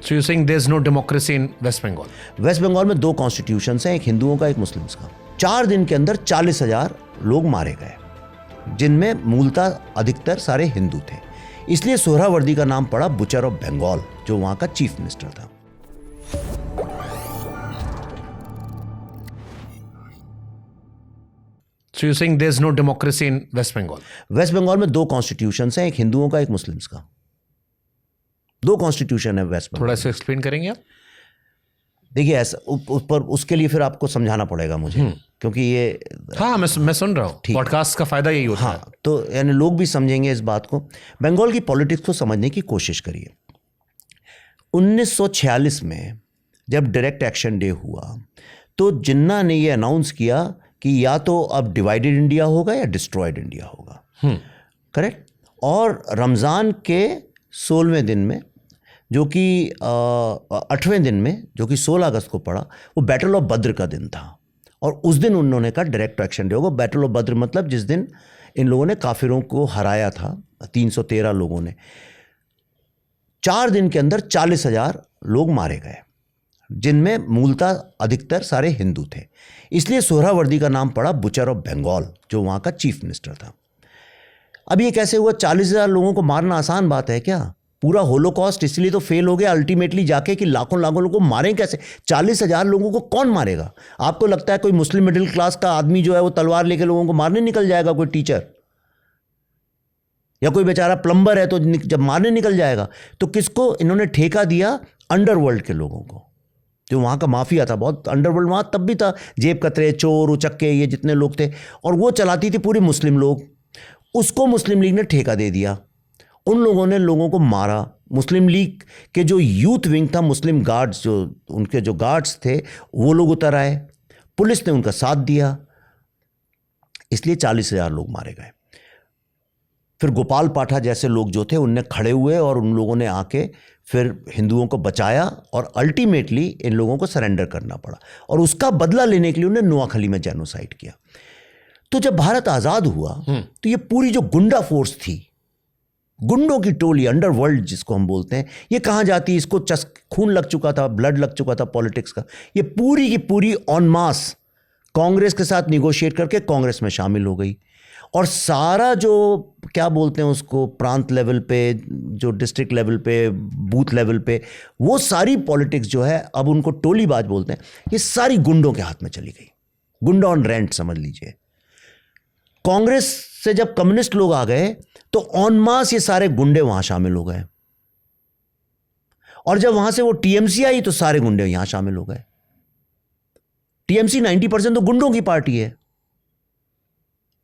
So you're saying there's no democracy in West Bengal? West Bengal में 2 constitutions हैं, एक हिंदुओं का एक मुस्लिम्स का। 4 दिन के अंदर 40,000 लोग मारे गए, जिनमें मूलतः अधिकतर सारे हिंदू थे। इसलिए सोहरावर्दी का नाम पड़ा बुचर ऑफ बंगाल, जो वहां का चीफ मिनिस्टर था। So you're saying there's no democracy in West Bengal? West Bengal में 2 कॉन्स्टिट्यूशंस हैं, एक हिंदुओं का एक मुस्लिम्स का। 2 कॉन्स्टिट्यूशन है वेस्ट बंगाल। थोड़ा सा एक्सप्लेन करेंगे आप? देखिए ऐसा ऊपर उसके लिए फिर आपको समझाना पड़ेगा मुझे, क्योंकि ये हाँ मैं सुन रहा हूँ, पॉडकास्ट का फायदा यही होता है। तो यानी लोग भी समझेंगे इस बात को। बंगाल की पॉलिटिक्स को समझने की कोशिश करिए। 1946 में जब डायरेक्ट एक्शन डे हुआ तो जिन्ना ने ये अनाउंस किया कि या तो अब डिवाइडेड इंडिया होगा या डिस्ट्रॉयड इंडिया होगा, करेक्ट। और रमज़ान के 16वें दिन में, जो कि 8वें दिन में, जो कि 16 अगस्त को पड़ा, वो बैटल ऑफ बद्र का दिन था। और उस दिन उन्होंने कहा डायरेक्ट एक्शन डे होगा। बैटल ऑफ बद्र मतलब जिस दिन इन लोगों ने काफिरों को हराया था, 313 लोगों ने। 4 दिन के अंदर 40,000 लोग मारे गए, जिनमें मूलतः अधिकतर सारे हिंदू थे। इसलिए सोहरावर्दी का नाम पड़ा बुचर ऑफ बंगाल, जो वहाँ का चीफ मिनिस्टर था। अब ये कैसे हुआ? 40,000 लोगों को मारना आसान बात है क्या? पूरा होलोकॉस्ट इसलिए तो फेल हो गया अल्टीमेटली जाके कि लाखों लोगों को मारें कैसे? 40,000 लोगों को कौन मारेगा? आपको लगता है कोई मुस्लिम मिडिल क्लास का आदमी जो है वो तलवार लेके लोगों को मारने निकल जाएगा? कोई टीचर या कोई बेचारा प्लम्बर है तो जब मारने निकल जाएगा? तो किसको इन्होंने ठेका दिया? अंडरवर्ल्ड के लोगों को, जो वहाँ का माफिया था। बहुत अंडरवर्ल्ड वहाँ तब भी था, जेब कतरे, चोर, उचक्के, ये जितने लोग थे, और वो चलाती थी पूरी मुस्लिम लोग। उसको मुस्लिम लीग ने ठेका दे दिया। उन लोगों ने लोगों को मारा। मुस्लिम लीग के जो यूथ विंग था, मुस्लिम गार्ड्स, जो उनके जो गार्ड्स थे, वो लोग उतर आए। पुलिस ने उनका साथ दिया, इसलिए 40,000 लोग मारे गए। फिर गोपाल पाठा जैसे लोग जो थे उनने खड़े हुए और उन लोगों ने आके फिर हिंदुओं को बचाया, और अल्टीमेटली इन लोगों को सरेंडर करना पड़ा। और उसका बदला लेने के लिए उन्होंने नोआखली में जेनोसाइड किया। तो जब भारत आज़ाद हुआ तो ये पूरी जो गुंडा फोर्स थी, गुंडों की टोली, अंडरवर्ल्ड जिसको हम बोलते हैं, ये कहाँ जाती? इसको खून लग चुका था, ब्लड लग चुका था पॉलिटिक्स का। ये पूरी की पूरी ऑन मास कांग्रेस के साथ निगोशिएट करके कांग्रेस में शामिल हो गई। और सारा जो क्या बोलते हैं उसको, प्रांत लेवल पे, जो डिस्ट्रिक्ट लेवल पे, बूथ लेवल पे, वो सारी पॉलिटिक्स जो है, अब उनको टोलीबाज बोलते हैं, ये सारी गुंडों के हाथ में चली गई। गुंडा ऑन रेंट समझ लीजिए। कांग्रेस से जब कम्युनिस्ट लोग आ गए तो ऑन मास ये सारे गुंडे वहां शामिल हो गए, और जब वहां से वो टीएमसी आई तो सारे गुंडे यहां शामिल हो गए। टीएमसी 90% तो गुंडों की पार्टी है।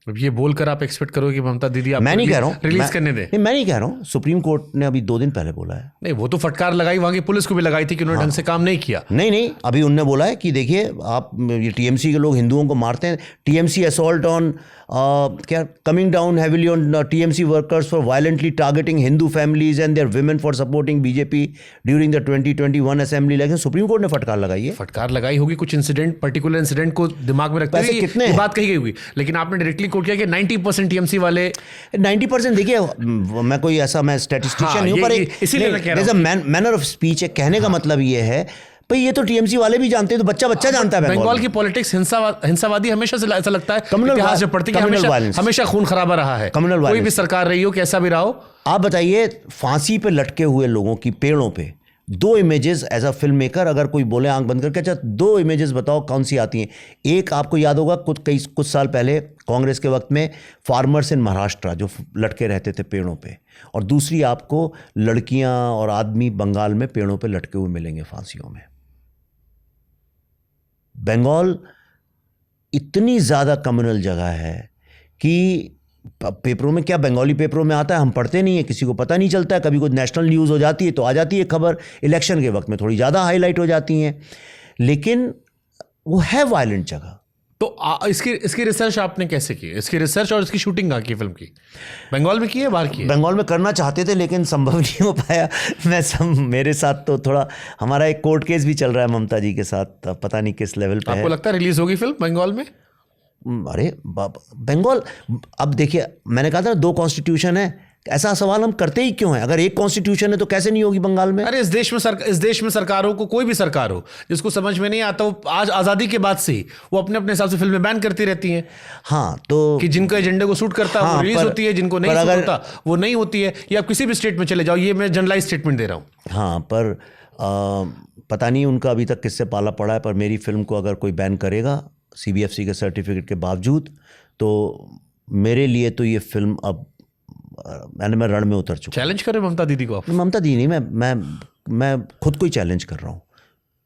अब ये बोलकर आप एक्सपेक्ट करोगे कि ममता दीदी आप मैं नहीं कह रहा हूं रिलीज करने दे? नहीं, मैं नहीं कह रहा हूं। सुप्रीम कोर्ट ने अभी 2 दिन पहले बोला है। नहीं, वो तो फटकार लगाई, वहां की पुलिस को भी लगाई थी कि उन्होंने ढंग से काम नहीं किया। नहीं, अभी उन्होंने बोला है कि देखिए आप, ये टीएमसी के लोग हिंदुओं को मारते हैं। टीएमसी असॉल्ट ऑन क्या coming down heavily on TMC workers for violently targeting Hindu families and their women for supporting BJP during the 2021 assembly election. Supreme court ने फटकार लगाई है। फटकार लगाई होगी, कुछ इंसिडेंट, पर्टिकुलर इंसिडेंट को दिमाग में रखते हुए कितने ये बात कही गई होगी, लेकिन आपने डायरेक्टली कोट किया कि 90% टीएमसी वाले। 90% देखिए, मैं कोई ऐसा मैं स्टैटिस्टिशियन नहीं हूं, पर इसीलिए मैं कह रहा हूं, मैनर ऑफ स्पीच है। कहने का मतलब ये है भाई, ये तो टीएमसी वाले भी जानते हैं, तो बच्चा जानता है। बंगाल की पॉलिटिक्स हिंसावादी हमेशा से, ऐसा लगता है इतिहास जब पढ़ते कि हमेशा खून खराबा रहा है, कोई भी सरकार रही हो, कैसा भी रहा हो। आप बताइए, फांसी पे लटके हुए लोगों की पेड़ों पे 2 images as a film maker, अगर कोई बोले आंख बंद करके, अच्छा 2 इमेजेस बताओ कौन सी आती हैं? एक आपको याद होगा कुछ साल पहले कांग्रेस के वक्त में फार्मर्स इन महाराष्ट्र जो लटके रहते थे पेड़ों पे, और दूसरी आपको लड़कियां और आदमी बंगाल में पेड़ों पे लटके हुए मिलेंगे फांसियों में। बंगाल इतनी ज़्यादा कम्युनल जगह है कि पेपरों में क्या, बंगाली पेपरों में आता है, हम पढ़ते नहीं है, किसी को पता नहीं चलता है। कभी कुछ नेशनल न्यूज़ हो जाती है तो आ जाती है खबर, इलेक्शन के वक्त में थोड़ी ज़्यादा हाईलाइट हो जाती हैं, लेकिन वो है वायलेंट जगह। तो इसकी रिसर्च आपने कैसे की? इसकी रिसर्च और इसकी शूटिंग कहाँ की? फिल्म की बंगाल में की है, बाहर की है? बंगाल में करना चाहते थे लेकिन संभव नहीं हो पाया। मेरे साथ तो थोड़ा, हमारा एक कोर्ट केस भी चल रहा है ममता जी के साथ, पता नहीं किस लेवल पे है। आपको लगता है रिलीज होगी फिल्म बंगाल में? अरे बंगाल, अब देखिए, मैंने कहा था 2 कॉन्स्टिट्यूशन है, ऐसा सवाल हम करते ही क्यों हैं? अगर एक कॉन्स्टिट्यूशन है तो कैसे नहीं होगी बंगाल में? अरे इस देश में सरकारों को, कोई भी सरकार हो जिसको समझ में नहीं आता, वो आज आजादी के बाद से ही वो अपने अपने हिसाब से फिल्में बैन करती रहती हैं। हाँ, तो कि जिनको एजेंडे को सूट करता है हाँ, वो रिलीज होती है, जिनको नहीं सूट होता वो नहीं होती है। ये आप किसी भी स्टेट में चले जाओ, ये मैं जनरलाइज स्टेटमेंट दे रहा हूँ। हाँ, पर पता नहीं उनका अभी तक किससे पाला पड़ा है, पर मेरी फिल्म को अगर कोई बैन करेगा CBFC के सर्टिफिकेट के बावजूद, तो मेरे लिए तो ये फिल्म अब मैं रण में उतर चुका। चैलेंज करें ममता दीदी को आप? ममता दीदी नहीं, मैं खुद को ही चैलेंज कर रहा हूँ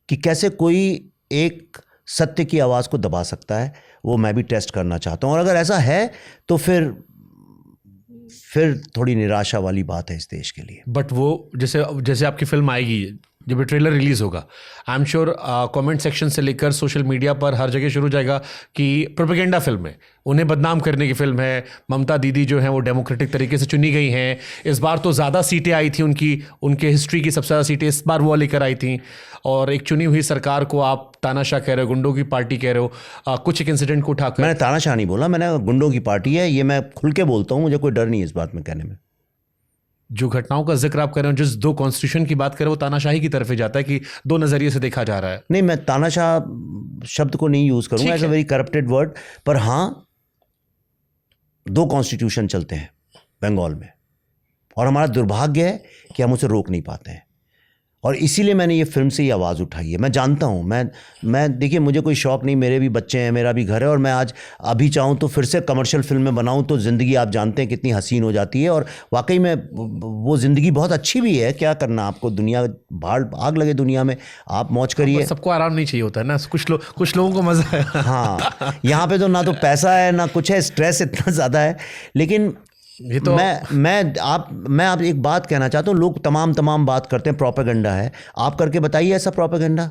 कि कैसे कोई एक सत्य की आवाज़ को दबा सकता है। वो मैं भी टेस्ट करना चाहता हूँ, और अगर ऐसा है तो फिर थोड़ी निराशा वाली बात है इस देश के लिए। बट वो जैसे आपकी फिल्म आएगी, जब ट्रेलर रिलीज होगा, I am sure comment section से लेकर सोशल मीडिया पर हर जगह शुरू हो जाएगा कि प्रोपेगेंडा फिल्म है, उन्हें बदनाम करने की फिल्म है, ममता दीदी जो हैं वो डेमोक्रेटिक तरीके से चुनी गई हैं, इस बार तो ज़्यादा सीटें आई थी उनके हिस्ट्री की सबसे ज़्यादा सीटें इस बार वो लेकर आई थी, और एक चुनी हुई सरकार को आप तानाशाह कह रहे हो, गुंडों की पार्टी कह रहे हो। कुछ एक इंसिडेंट को उठाकर, मैंने तानाशाह नहीं बोला, मैंने गुंडों की पार्टी है, ये मैं खुल के बोलता हूँ, मुझे कोई डर नहीं है इस बात में कहने में। जो घटनाओं का जिक्र आप कर रहे हो, जिस दो कॉन्स्टिट्यूशन की बात कर रहे हो, वो तानाशाही की तरफ ही जाता है कि दो नजरिए से देखा जा रहा है। नहीं, मैं तानाशाह शब्द को नहीं यूज करूंगा, as a very corrupted word, पर हाँ, दो कॉन्स्टिट्यूशन चलते हैं बंगाल में, और हमारा दुर्भाग्य है कि हम उसे रोक नहीं पाते हैं, और इसीलिए मैंने ये फिल्म से ही आवाज़ उठाई है। मैं जानता हूँ, मैं देखिए, मुझे कोई शौक़ नहीं, मेरे भी बच्चे हैं, मेरा भी घर है, और मैं आज अभी चाहूँ तो फिर से कमर्शियल फिल्में बनाऊँ तो ज़िंदगी आप जानते हैं कितनी हसीन हो जाती है, और वाकई में वो ज़िंदगी बहुत अच्छी भी है। क्या करना आपको, दुनिया आग लगे दुनिया में, आप मौज करिए। सबको आराम नहीं चाहिए होता है ना, कुछ लोगों को मज़ा है। हाँ, यहाँ पे तो ना तो पैसा है ना कुछ है, स्ट्रेस इतना ज़्यादा है। लेकिन ये तो मैं आप एक बात कहना चाहता हूँ, लोग तमाम बात करते हैं प्रोपेगेंडा है, आप करके बताइए ऐसा प्रोपेगेंडा।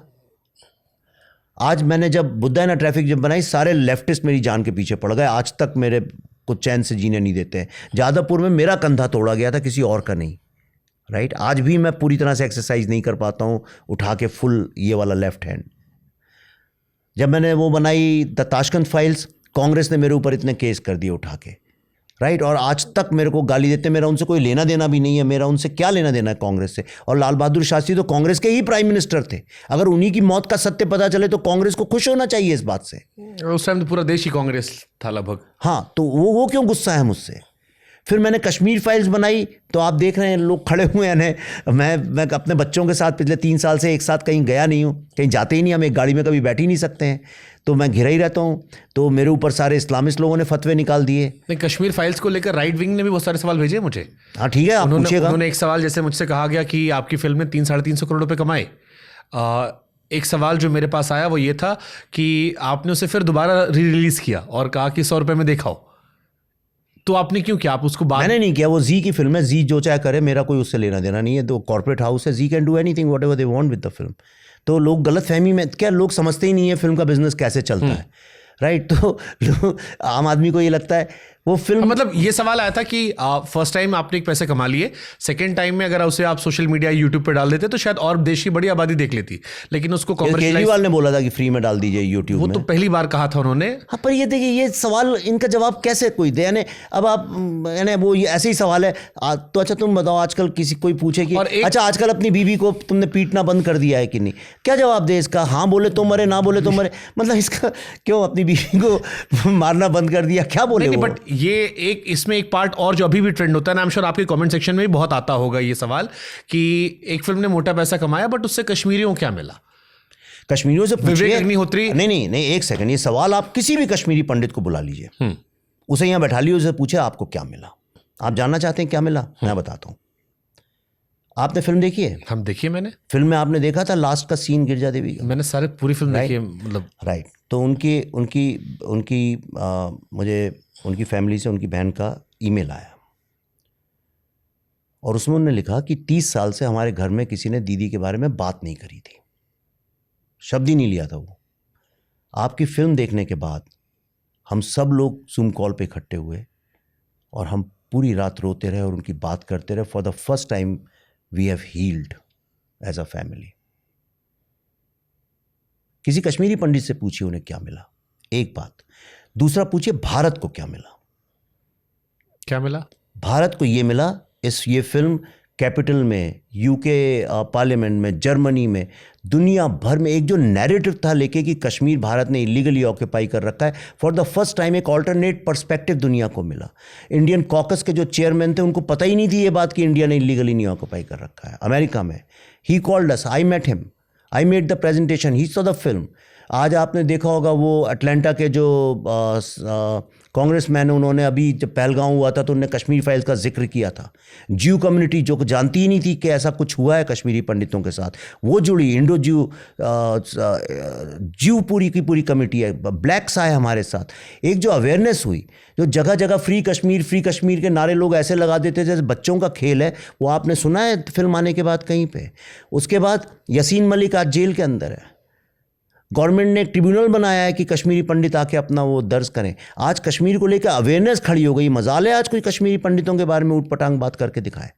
आज मैंने जब बुद्धा ना ट्रैफिक जब बनाई, सारे लेफ्टिस्ट मेरी जान के पीछे पड़ गए, आज तक मेरे को चैन से जीने नहीं देते हैं। जादवपुर में मेरा कंधा तोड़ा गया था, किसी और का नहीं, राइट। आज भी मैं पूरी तरह से एक्सरसाइज नहीं कर पाता हूँ उठा के फुल ये वाला लेफ्ट हैंड। जब मैंने वो बनाई द ताशकंद फाइल्स, कांग्रेस ने मेरे ऊपर इतने केस कर दिए उठा के, राइट, और आज तक मेरे को गाली देते। मेरा उनसे कोई लेना देना भी नहीं है, मेरा उनसे क्या लेना देना है कांग्रेस से। और लाल बहादुर शास्त्री तो कांग्रेस के ही प्राइम मिनिस्टर थे, अगर उन्हीं की मौत का सत्य पता चले तो कांग्रेस को खुश होना चाहिए इस बात से। उस टाइम तो पूरा देश ही कांग्रेस था लगभग। हाँ, तो वो क्यों गुस्सा है मुझसे। फिर मैंने कश्मीर फाइल्स बनाई, तो आप देख रहे हैं लोग खड़े हुए हैं। मैं अपने बच्चों के साथ पिछले 3 साल से एक साथ कहीं गया नहीं हूँ, कहीं जाते ही नहीं, हम एक गाड़ी में कभी बैठ ही नहीं सकते हैं, तो मैं घिरा ही रहता हूँ। तो मेरे ऊपर सारे इस्लामिस्ट लोगों ने फतवे निकाल दिए। नहीं, कश्मीर फाइल्स को लेकर राइट विंग ने भी बहुत सारे सवाल भेजे मुझे। हाँ ठीक है, आप पूछिएगा। उन्होंने एक सवाल, जैसे मुझसे कहा गया कि आपकी फिल्म ने 300-350 करोड़ रुपए कमाए। एक सवाल जो मेरे पास आया वो ये था कि आपने उसे फिर दोबारा रिलीज किया और कहा कि 100 रुपए में दिखाओ, तो आपने क्यों किया? आप उसको मैंने नहीं किया, वो जी की फिल्म है, जी जो चाहे करे, मेरा कोई उससे लेना देना नहीं है। तो कॉर्पोरेट हाउस है, जी can do anything whatever they want with the film. तो लोग गलत फहमी में, क्या लोग समझते ही नहीं है फिल्म का बिजनेस कैसे चलता है, राइट। तो आम आदमी को ये लगता है वो फिल्म, मतलब ये सवाल आया था कि फर्स्ट टाइम आपने एक पैसे कमा लिए, सेकंड टाइम में अगर उसे आप सोशल मीडिया यूट्यूब पे डाल देते तो शायद और देश की बड़ी आबादी देख लेती, लेकिन उसको केजरीवाल ने बोला था कि फ्री में डाल दीजिए यूट्यूब में। वो तो पहली बार कहा था उन्होंने। हाँ, पर ये देखिए, ये सवाल, इनका जवाब कैसे कोई दे, यानी अब आप, यानी वो ये ऐसे ही सवाल है। तो अच्छा तुम बताओ, आजकल किसी कोई पूछे कि अच्छा आजकल अपनी बीवी को तुमने पीटना बंद कर दिया है कि नहीं, क्या जवाब दे इसका? हाँ बोले तो मरे, ना बोले तो मरे। मतलब इसका क्यों अपनी बीवी को मारना बंद कर दिया, क्या बोले? बट ये इसमें एक पार्ट और जो अभी भी ट्रेंड होता है ना, आई एम श्योर आपके कमेंट सेक्शन में भी बहुत आता होगा ये सवाल कि एक फिल्म ने मोटा पैसा कमाया बट उससे कश्मीरियों को क्या मिला? कश्मीरियों से विवेक अग्निहोत्री, नहीं, एक सेकंड, ये सवाल आप किसी भी कश्मीरी पंडित को बुला लीजिए, उसे यहाँ बैठा लीजिए, उसे पूछे आपको क्या मिला। आप जानना चाहते हैं क्या मिला? मैं बताता हूँ। आपने फिल्म देखी है? हम देखिए, मैंने फिल्म में आपने देखा था लास्ट का सीन गिरजा देवी का? मैंने सारे पूरी फिल्म देखी है, मतलब राइट। तो उनकी मुझे उनकी फैमिली से उनकी बहन का ईमेल आया, और उसमें उन्होंने लिखा कि 30 साल से हमारे घर में किसी ने दीदी के बारे में बात नहीं करी थी, शब्द ही नहीं लिया था वो। आपकी फिल्म देखने के बाद हम सब लोग जूम कॉल पे इकट्ठे हुए और हम पूरी रात रोते रहे और उनकी बात करते रहे। For the first time we have healed as a family. किसी कश्मीरी पंडित से पूछिए उन्हें क्या मिला, एक बात। दूसरा पूछिए भारत को क्या मिला। क्या मिला? भारत को ये मिला ये फिल्म कैपिटल में, यूके पार्लियामेंट में, जर्मनी में, दुनिया भर में एक जो नैरेटिव था लेके कि कश्मीर भारत ने इलीगली ऑक्यूपाई कर रखा है, फॉर द फर्स्ट टाइम एक ऑल्टरनेट पर्सपेक्टिव दुनिया को मिला। इंडियन कॉकस के जो चेयरमैन थे उनको पता ही नहीं थी ये बात कि इंडिया ने इलीगली नहीं ऑक्यूपाई कर रखा है अमेरिका में। He called us, I met him, I made the presentation, he saw the film. आज आपने देखा होगा वो अटलांटा के जो कांग्रेसमैन है, उन्होंने अभी जब पहलगांव हुआ था तो उन्होंने कश्मीर फाइल्स का जिक्र किया था। ज्यू कम्युनिटी जो जानती ही नहीं थी कि ऐसा कुछ हुआ है कश्मीरी पंडितों के साथ, वो जुड़ी। इंडो ज्यू ज्यू पूरी की पूरी कमेटी है, ब्लैक्स आए हमारे साथ। एक जो अवेयरनेस हुई, जो जगह जगह फ्री कश्मीर के नारे लोग ऐसे लगा देते थे जैसे बच्चों का खेल है, वो आपने सुना है फिल्म आने के बाद कहीं पे। उसके बाद यासीन मलिक आज जेल के अंदर है। गवर्नमेंट ने एक ट्रिब्यूनल बनाया है कि कश्मीरी पंडित आके अपना वो दर्ज करें। आज कश्मीर को लेकर अवेयरनेस खड़ी हो गई। मजाल है आज कोई कश्मीरी पंडितों के बारे में ऊट पटांग बात करके दिखाए।